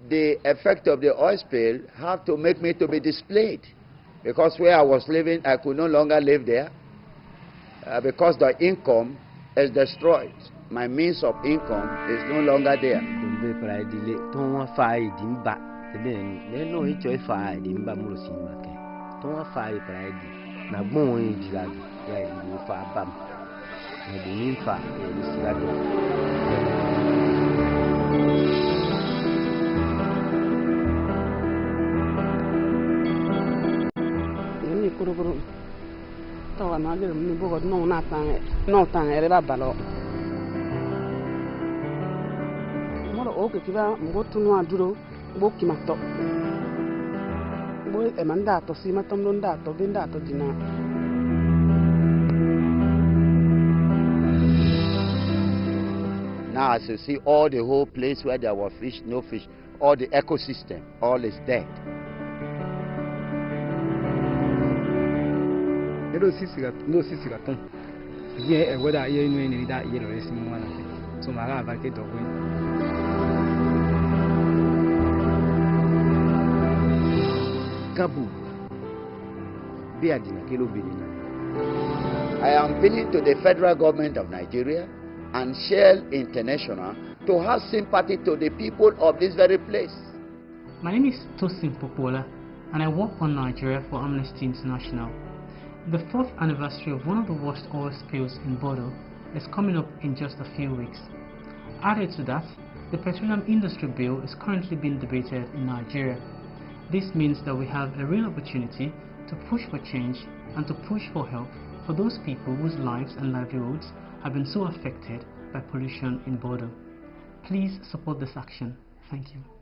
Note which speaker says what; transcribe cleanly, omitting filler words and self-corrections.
Speaker 1: the effect of the oil spill have to make me to be displayed, because where I was living, I could no longer live there, because the income is destroyed. My means of income is no longer there. Now, as you see, all the whole place where there were fish, no fish, all the ecosystem, all is dead. I am appealing to the federal government of Nigeria and Shell International to have sympathy to the people of this very place.
Speaker 2: My name is Tosin Popola, and I work on Nigeria for Amnesty International. The 4th anniversary of one of the worst oil spills in Boda is coming up in just a few weeks. Added to that, the petroleum industry bill is currently being debated in Nigeria. This means that we have a real opportunity to push for change and to push for help for those people whose lives and livelihoods have been so affected by pollution in Boda. Please support this action. Thank you.